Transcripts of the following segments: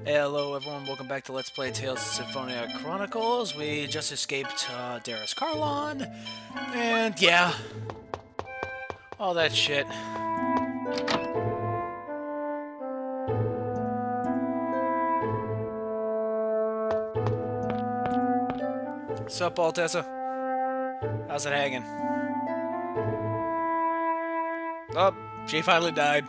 Hello everyone, welcome back to Let's Play Tales of Symphonia Chronicles. We just escaped Darius Karlon, and yeah, all that shit. Sup, Altessa? How's it hanging? Oh, she finally died.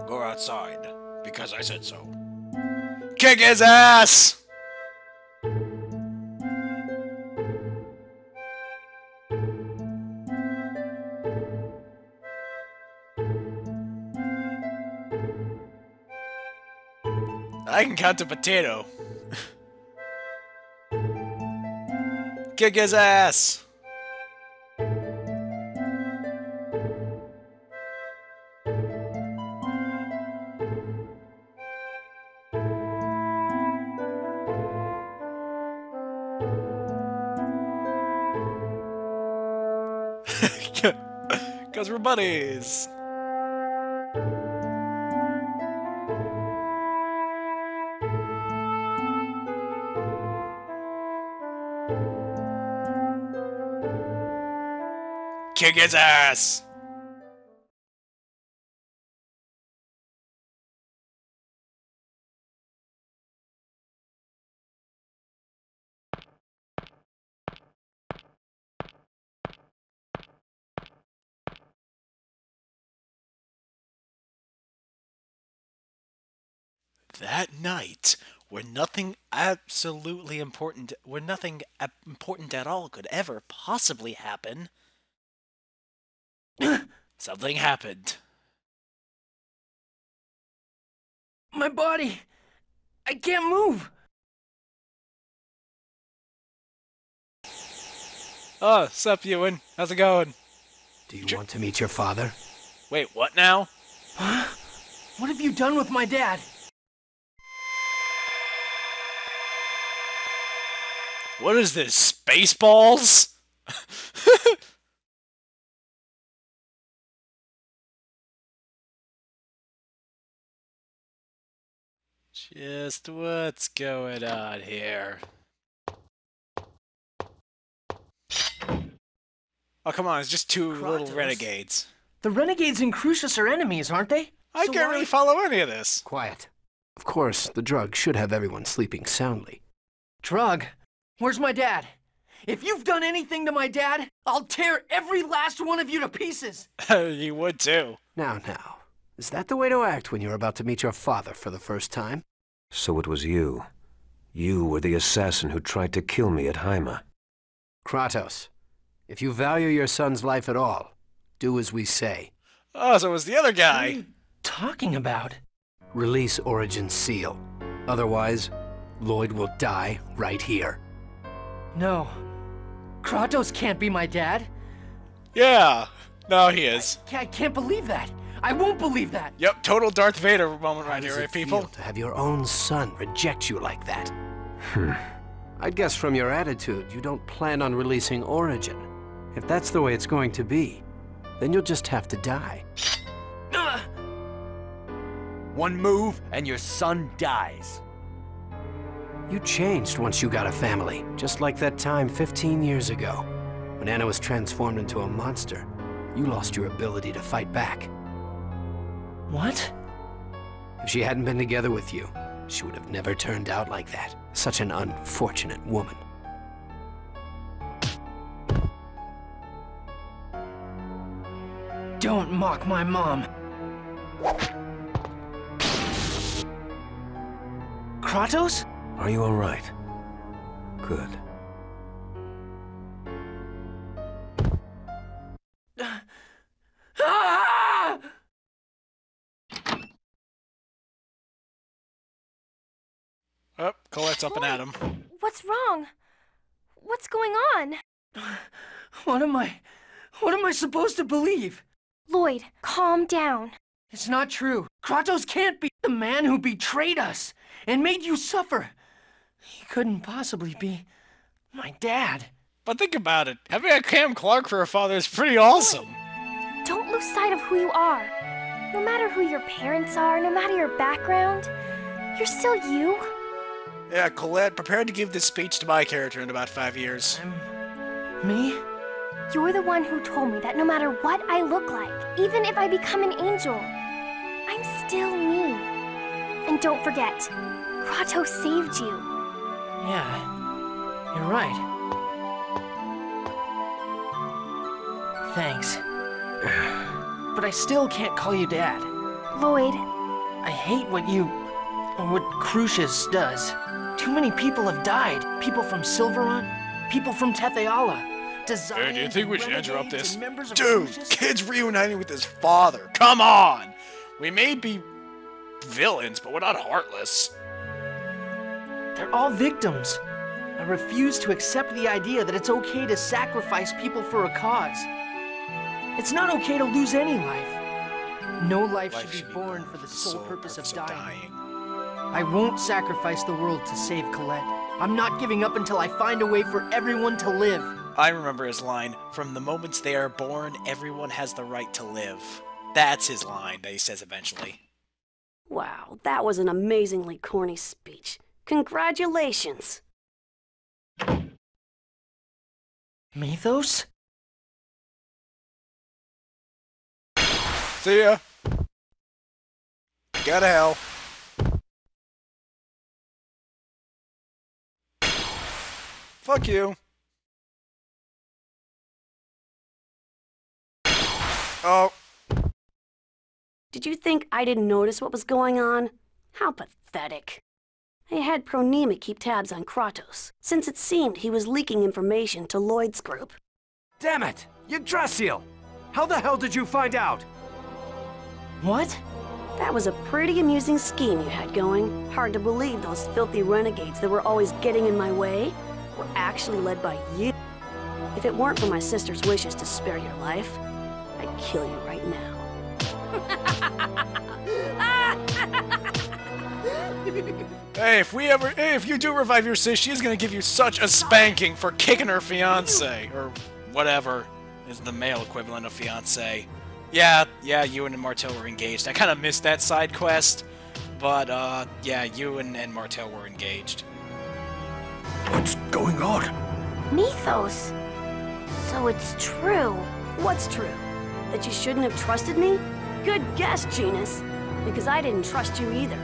Go outside, because I said so. Kick his ass! I can count a potato. Kick his ass! Because we're buddies! Kick his ass! That night, where nothing important at all could ever possibly happen, something happened. My body! I can't move! Oh, sup, Ewan? How's it going? Do you want to meet your father? Wait, what now? Huh? What have you done with my dad? What is this, Spaceballs? Just what's going on here? Oh, come on, it's just two little Kratos. renegades. The renegades in Crucius are enemies, aren't they? I can't really follow any of this. Quiet. Of course, the drug should have everyone sleeping soundly. Drug? Where's my dad? If you've done anything to my dad, I'll tear every last one of you to pieces! You would too. Now, is that the way to act when you're about to meet your father for the first time? So it was you. You were the assassin who tried to kill me at Haima. Kratos, if you value your son's life at all, do as we say. Oh, so it was the other What are guy. you talking about? Release Origin's seal. Otherwise, Lloyd will die right here. No. Kratos can't be my dad. Yeah. No, he is. I can't believe that. I won't believe that. Yep, total Darth Vader moment How right does here, it right, people? feel to have your own son reject you like that? I'd guess from your attitude, you don't plan on releasing Origin. If that's the way it's going to be, then you'll just have to die. One move, and your son dies. You changed once you got a family, just like that time 15 years ago. When Anna was transformed into a monster, you lost your ability to fight back. What? If she hadn't been together with you, she would have never turned out like that. Such an unfortunate woman. Don't mock my mom. Kratos? Are you all right? Good. Ah! Oh, Colette's up and at him. What's wrong? What's going on? What am I supposed to believe? Lloyd, calm down. It's not true. Kratos can't be the man who betrayed us and made you suffer. He couldn't possibly be My dad. But think about it. Having a Cam Clark for a father is pretty awesome. Don't lose sight of who you are. No matter who your parents are, no matter your background, you're still you. Yeah, Colette, prepared to give this speech to my character in about 5 years. Me? You're the one who told me that no matter what I look like, even if I become an angel, I'm still me. And don't forget, Kratos saved you. Yeah, you're right. Thanks. But I still can't call you Dad. Lloyd, I hate what Crucius does. Too many people have died. People from Silveron, people from Tetheala. Hey, do you think we should interrupt this? Dude, kid's reuniting with his father. Come on! We may be villains, but we're not heartless. They're all victims. I refuse to accept the idea that it's okay to sacrifice people for a cause. It's not okay to lose any life. No life should be born for the sole purpose of dying. I won't sacrifice the world to save Colette. I'm not giving up until I find a way for everyone to live. I remember his line, "From the moments they are born, everyone has the right to live." That's his line that he says eventually. Wow, that was an amazingly corny speech. Congratulations. Mythos? See ya. Go to hell. Fuck you. Oh. Did you think I didn't notice what was going on? How pathetic. I had Pronema keep tabs on Kratos, since it seemed he was leaking information to Lloyd's group. Damn it! Yggdrasil! How the hell did you find out? What? That was a pretty amusing scheme you had going. Hard to believe those filthy renegades that were always getting in my way were actually led by you. If it weren't for my sister's wishes to spare your life, I'd kill you right now. Hey, if you do revive your sis, she's gonna give you such a spanking for kicking her fiance, or whatever is the male equivalent of fiance. Yeah, Ewan and Martel were engaged. I kind of missed that side quest, but yeah, Ewan and Martel were engaged. What's going on? Mythos. So it's true. What's true? That you shouldn't have trusted me? Good guess, Genus. Because I didn't trust you either.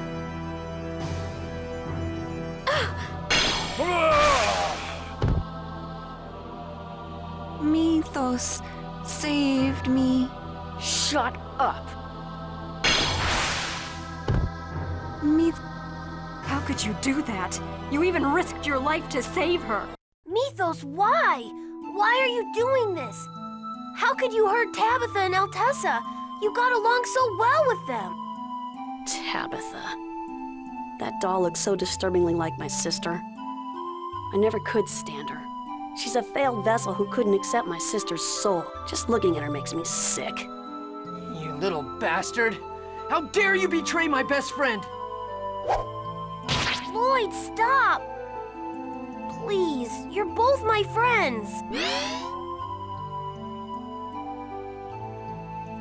Mythos saved me. Shut up! How could you do that? You even risked your life to save her. Mythos, why? Why are you doing this? How could you hurt Tabitha and Altessa? You got along so well with them. Tabitha. That doll looks so disturbingly like my sister. I never could stand her. She's a failed vessel who couldn't accept my sister's soul. Just looking at her makes me sick. You little bastard! How dare you betray my best friend! Lloyd, stop! Please, you're both my friends.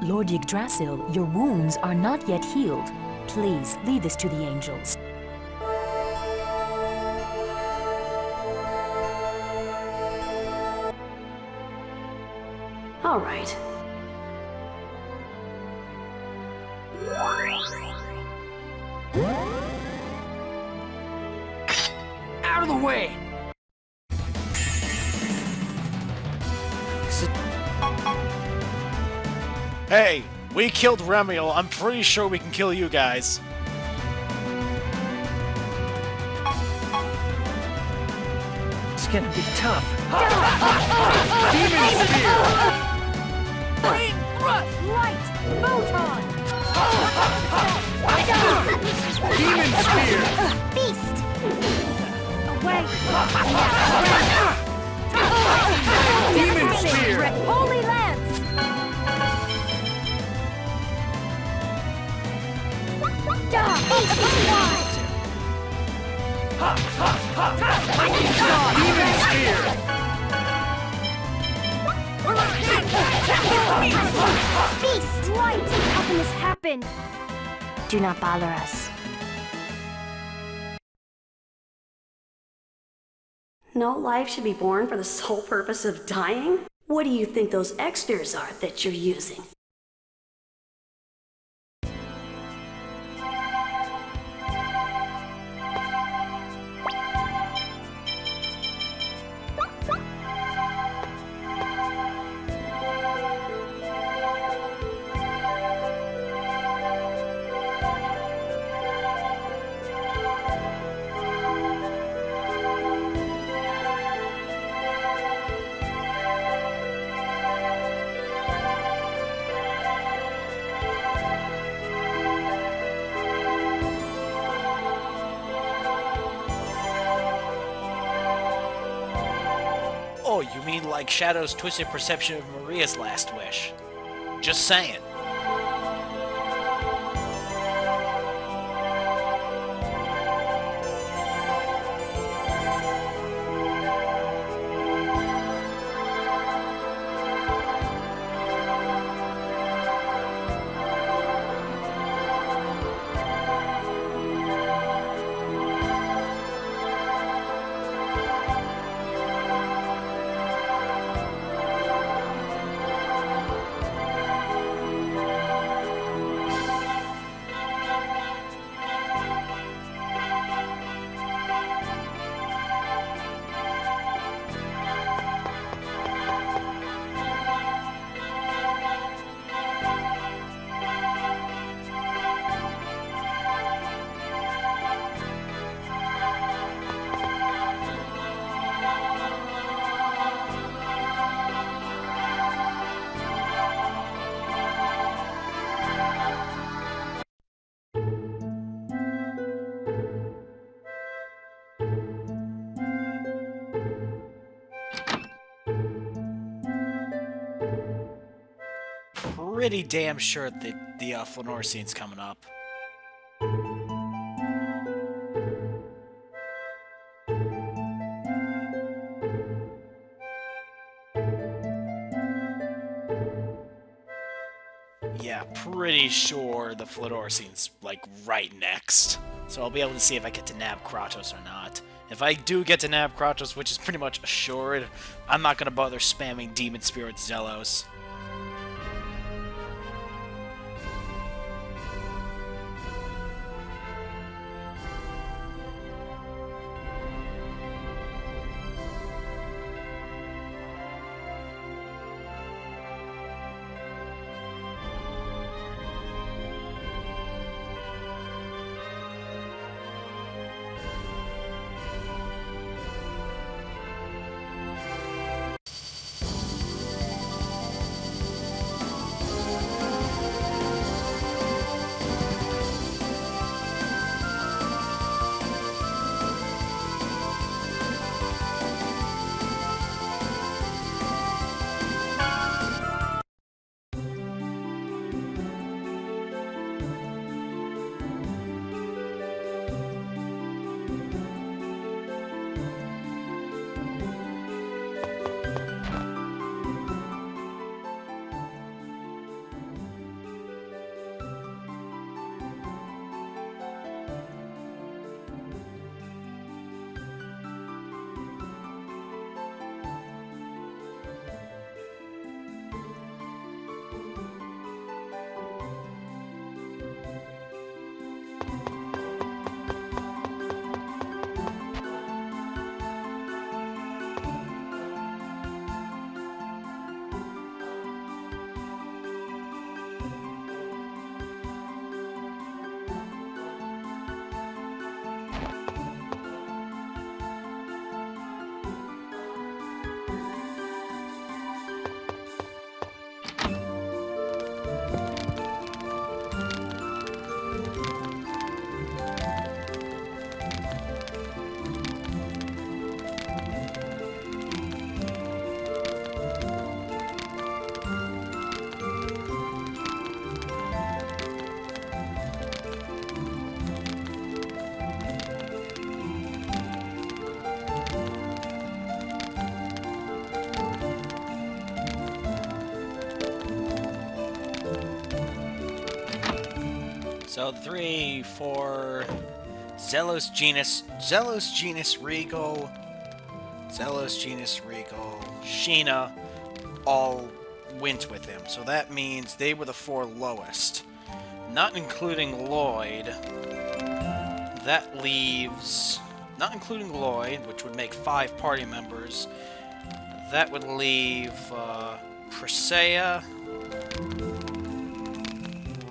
Lord Yggdrasil, your wounds are not yet healed. Please, lead this to the angels. All right. Out of the way! Hey, we killed Remiel. I'm pretty sure we can kill you guys. It's gonna be tough. Demon Spear! Brain Rush! Light! Photon! Demon Spear! Beast! Away! Demon Spear! Holy Lance! Beast! Right! How can this happen? Do not bother us. No life should be born for the sole purpose of dying? What do you think those extras are that you're using? Oh, you mean like Shadow's twisted perception of Maria's last wish? Just saying. Pretty damn sure the Flanoir scene's coming up. Yeah, pretty sure the Flanoir scene's, like, right next. So I'll be able to see if I get to nab Kratos or not. If I do get to nab Kratos, which is pretty much assured, I'm not gonna bother spamming Demon Spirit Zelos. So 3, 4... Zelos Genus Regal, Sheena all went with him. So that means they were the 4 lowest. Not including Lloyd, that leaves... Not including Lloyd, which would make 5 party members, that would leave Presea,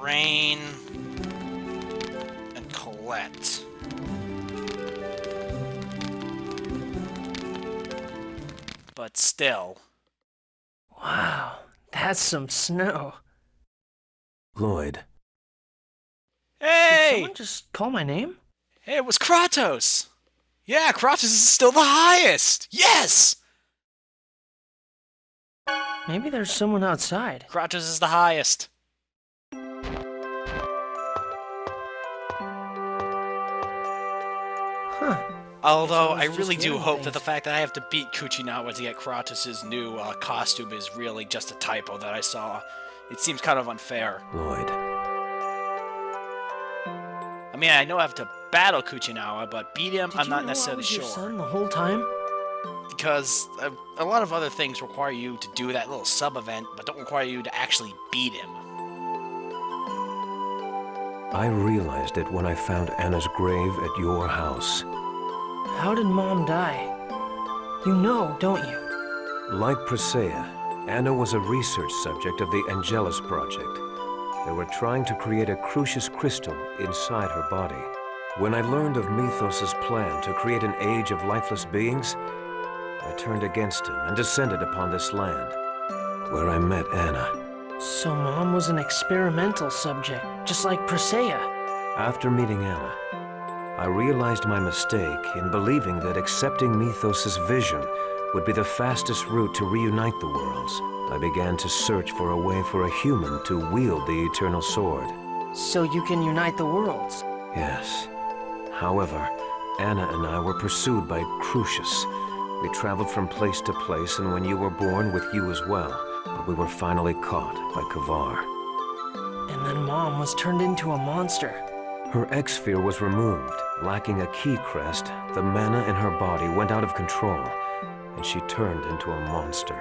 Rain, and Colette. But still. Wow, that's some snow. Lloyd. Hey! Did someone just call my name? Hey, it was Kratos! Yeah, Kratos is still the highest! Yes! Maybe there's someone outside. Kratos is the highest. Huh. Although, I really do hope that the fact that I have to beat Kuchinawa to get Kratos' new costume is really just a typo that I saw. It seems kind of unfair. Lloyd. I mean, I know I have to battle Kuchinawa, but beat him, I'm not necessarily Did you sure. know I was your son the whole time? Because a lot of other things require you to do that little sub-event, but don't require you to actually beat him. I realized it when I found Anna's grave at your house. How did Mom die? You know, don't you? Like Presea, Anna was a research subject of the Angelus Project. They were trying to create a crucius crystal inside her body. When I learned of Mythos' plan to create an age of lifeless beings, I turned against him and descended upon this land, where I met Anna. So Mom was an experimental subject, just like Presea. After meeting Anna, I realized my mistake in believing that accepting Mythos' vision would be the fastest route to reunite the worlds. I began to search for a way for a human to wield the Eternal Sword. So you can unite the worlds? Yes. However, Anna and I were pursued by Crucius. We traveled from place to place, and when you were born, with you as well. But we were finally caught by Kavar. And then Mom was turned into a monster. Her X-sphere was removed. Lacking a key crest, the mana in her body went out of control, and she turned into a monster.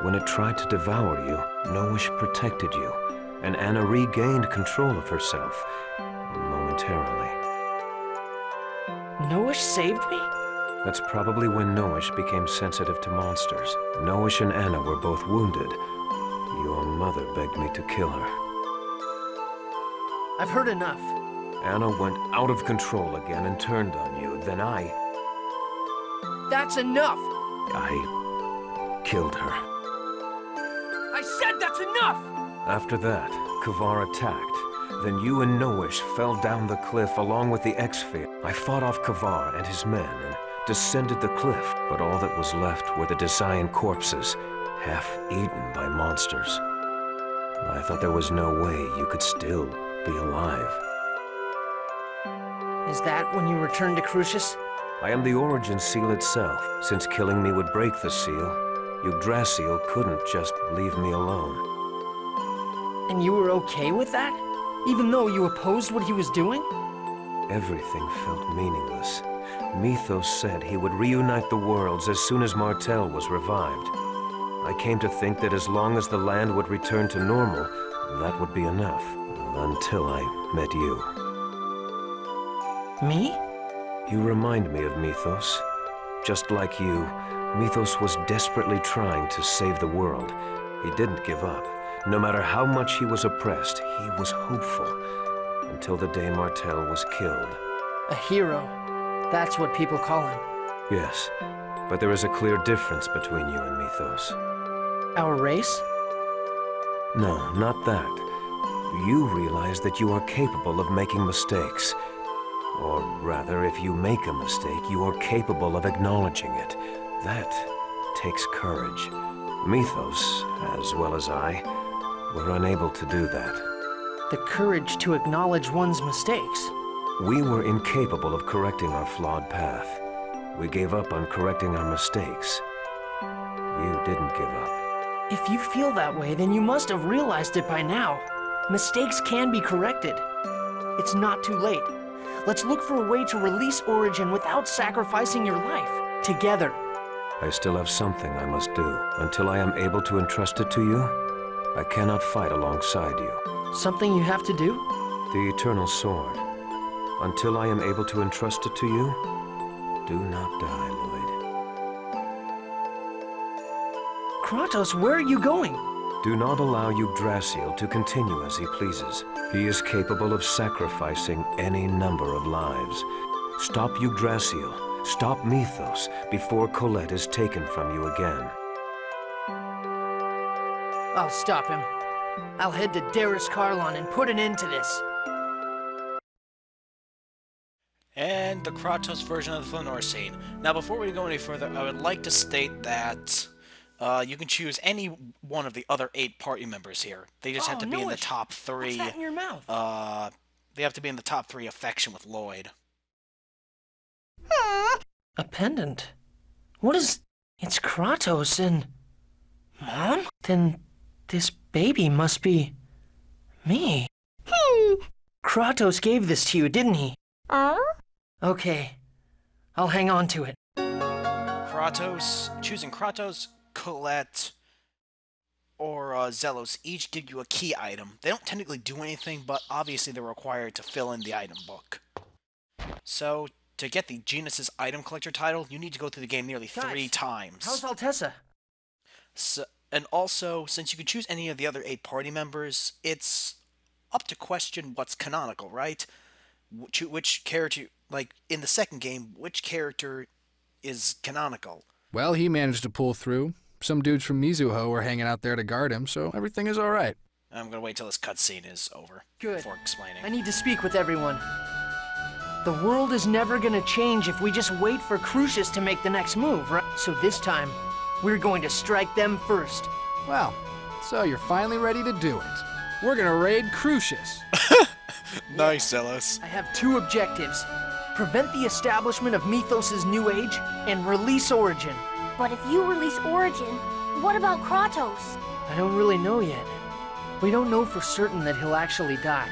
When it tried to devour you, Nowish protected you, and Anna regained control of herself, momentarily. Nowish saved me? That's probably when Nowish became sensitive to monsters. Nowish and Anna were both wounded. Your mother begged me to kill her. I've heard enough. Anna went out of control again and turned on you. Then That's enough! I killed her. I said that's enough! After that, Kavar attacked. Then you and Nowish fell down the cliff along with the X-sphere. I fought off Kavar and his men and descended the cliff, but all that was left were the Desian corpses, half eaten by monsters. I thought there was no way you could still be alive. Is that when you returned to Crucius? I am the Origin Seal itself. Since killing me would break the seal, Yggdrasil couldn't just leave me alone. And you were okay with that? Even though you opposed what he was doing? Everything felt meaningless. Mythos said he would reunite the worlds as soon as Martel was revived. I came to think that as long as the land would return to normal, that would be enough. Until I met you. Me? You remind me of Mythos. Just like you, Mythos was desperately trying to save the world. He didn't give up. No matter how much he was oppressed, he was hopeful. Until the day Martel was killed. A hero. That's what people call him. Yes, but there is a clear difference between you and Mythos. Our race? No, not that. You realize that you are capable of making mistakes. Or rather, if you make a mistake, you are capable of acknowledging it. That takes courage. Mythos, as well as I, were unable to do that. The courage to acknowledge one's mistakes. We were incapable of correcting our flawed path. We gave up on correcting our mistakes. You didn't give up. If you feel that way, then you must have realized it by now. Mistakes can be corrected. It's not too late. Let's look for a way to release Origin without sacrificing your life. Together. I still have something I must do. Until I am able to entrust it to you, I cannot fight alongside you. Something you have to do? The Eternal Sword. Until I am able to entrust it to you, do not die, Lloyd. Kratos, where are you going? Do not allow Yggdrasil to continue as he pleases. He is capable of sacrificing any number of lives. Stop Yggdrasil, stop Mythos, before Colette is taken from you again. I'll stop him. I'll head to Darius Karlon and put an end to this. And the Kratos version of the Flanoir scene. Now, before we go any further, I would like to state that you can choose any one of the other 8 party members here. They just have to be in the top 3. What's that in your mouth? They have to be in the top 3 affection with Lloyd. A pendant? What is... It's Kratos and... Mom? Then this baby must be... me. Kratos gave this to you, didn't he? Okay. I'll hang on to it. Choosing Kratos, Colette, or Zelos each give you a key item. They don't technically do anything, but obviously they're required to fill in the item book. So, to get the Genesis Item Collector title, you need to go through the game nearly 3 times. How's Altessa? So, and also, since you can choose any of the other 8 party members, it's up to question what's canonical, right? Which character, like in the second game, which character is canonical? Well, he managed to pull through. Some dudes from Mizuho were hanging out there to guard him, so everything is all right. I'm gonna wait till this cutscene is over before explaining. I need to speak with everyone. The world is never gonna change if we just wait for Crucius to make the next move, right? So this time, we're going to strike them first. Well, so you're finally ready to do it. We're gonna raid Crucius. Nice, Zelos. I have 2 objectives. Prevent the establishment of Mythos' new age, and release Origin. But if you release Origin, what about Kratos? I don't really know yet. We don't know for certain that he'll actually die.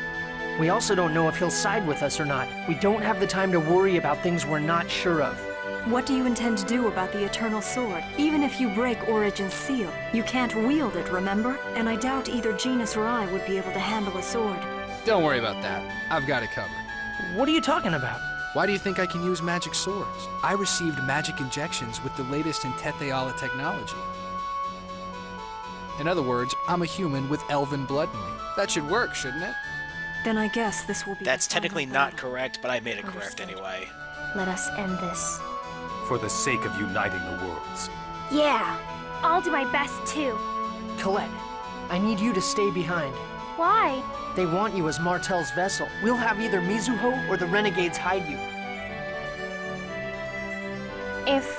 We also don't know if he'll side with us or not. We don't have the time to worry about things we're not sure of. What do you intend to do about the Eternal Sword? Even if you break Origin's seal, you can't wield it, remember? And I doubt either Genis or I would be able to handle a sword. Don't worry about that. I've got it covered. What are you talking about? Why do you think I can use magic swords? I received magic injections with the latest in Tetheala technology. In other words, I'm a human with elven blood in me. That should work, shouldn't it? Then I guess this will be... That's technically not correct, but I made it correct anyway. Let us end this. For the sake of uniting the worlds. Yeah, I'll do my best too. Colette, I need you to stay behind. Why? They want you as Martel's vessel. We'll have either Mizuho or the Renegades hide you. If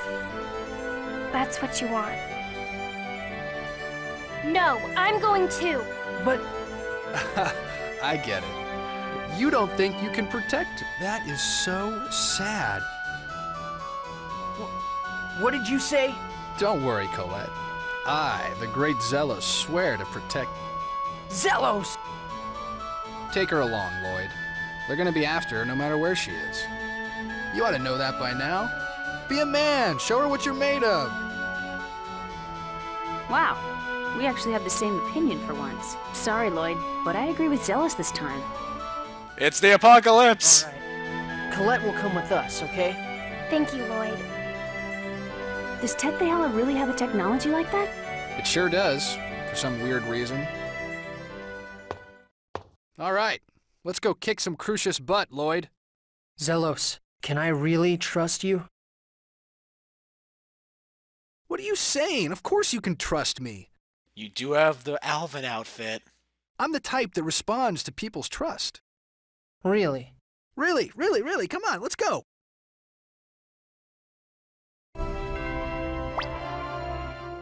that's what you want. No, I'm going too. But... I get it. You don't think you can protect her. That is so sad. What did you say? Don't worry, Colette. I, the great Zelos, swear to protect... Zelos! Take her along, Lloyd. They're gonna be after her no matter where she is. You ought to know that by now. Be a man! Show her what you're made of! Wow, we actually have the same opinion for once. Sorry, Lloyd, but I agree with Zelos this time. It's the apocalypse! All right. Colette will come with us, okay? Thank you, Lloyd. Does Tetheala really have a technology like that? It sure does, for some weird reason. All right, let's go kick some Crucius butt, Lloyd. Zelos, can I really trust you? What are you saying? Of course you can trust me. You do have the Alvin outfit. I'm the type that responds to people's trust. Really? Really, really, really, come on, let's go.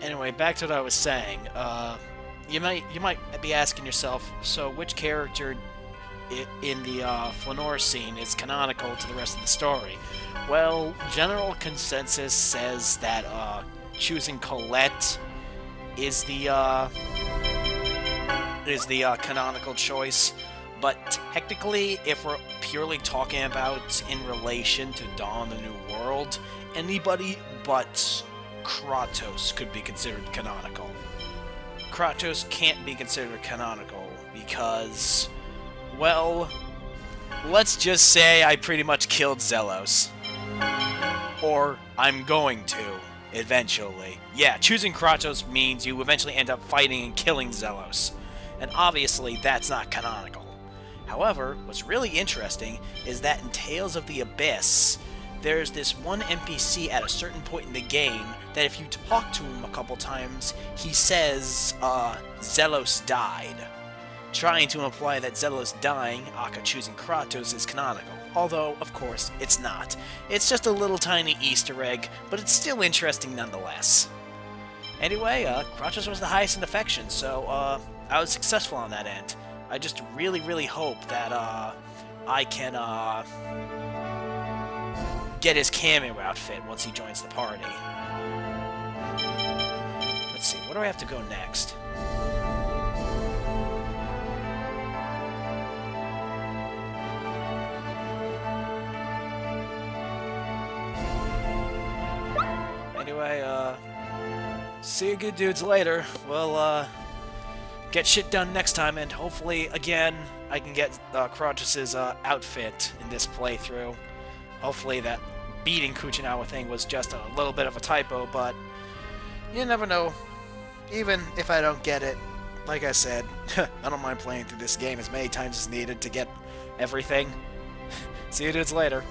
Anyway, back to what I was saying. You might be asking yourself, so which character in the Flanoir scene is canonical to the rest of the story? Well, general consensus says that choosing Colette is the canonical choice, but Technically, if we're purely talking about in relation to Dawn of the New World, anybody but Kratos could be considered canonical. Kratos can't be considered canonical because, well, let's just say I pretty much killed Zelos. Or I'm going to, eventually. Yeah, choosing Kratos means you eventually end up fighting and killing Zelos. And obviously, that's not canonical. However, what's really interesting is that in Tales of the Abyss, there's this one NPC at a certain point in the game that if you talk to him a couple times, he says, Zelos died. Trying to imply that Zelos dying, aka choosing Kratos, is canonical. Although, of course, it's not. It's just a little tiny Easter egg, but it's still interesting nonetheless. Anyway, Kratos was the highest in affection, so, I was successful on that end. I just really, really hope that, I can, get his cameo outfit once he joins the party. Let's see, where do I have to go next? Anyway, see you good dudes later. We'll, get shit done next time, and hopefully, again, I can get Kratos' outfit in this playthrough. Hopefully that beating Kuchinawa thing was just a little bit of a typo, but you never know. Even if I don't get it, like I said, I don't mind playing through this game as many times as needed to get everything. See you dudes later.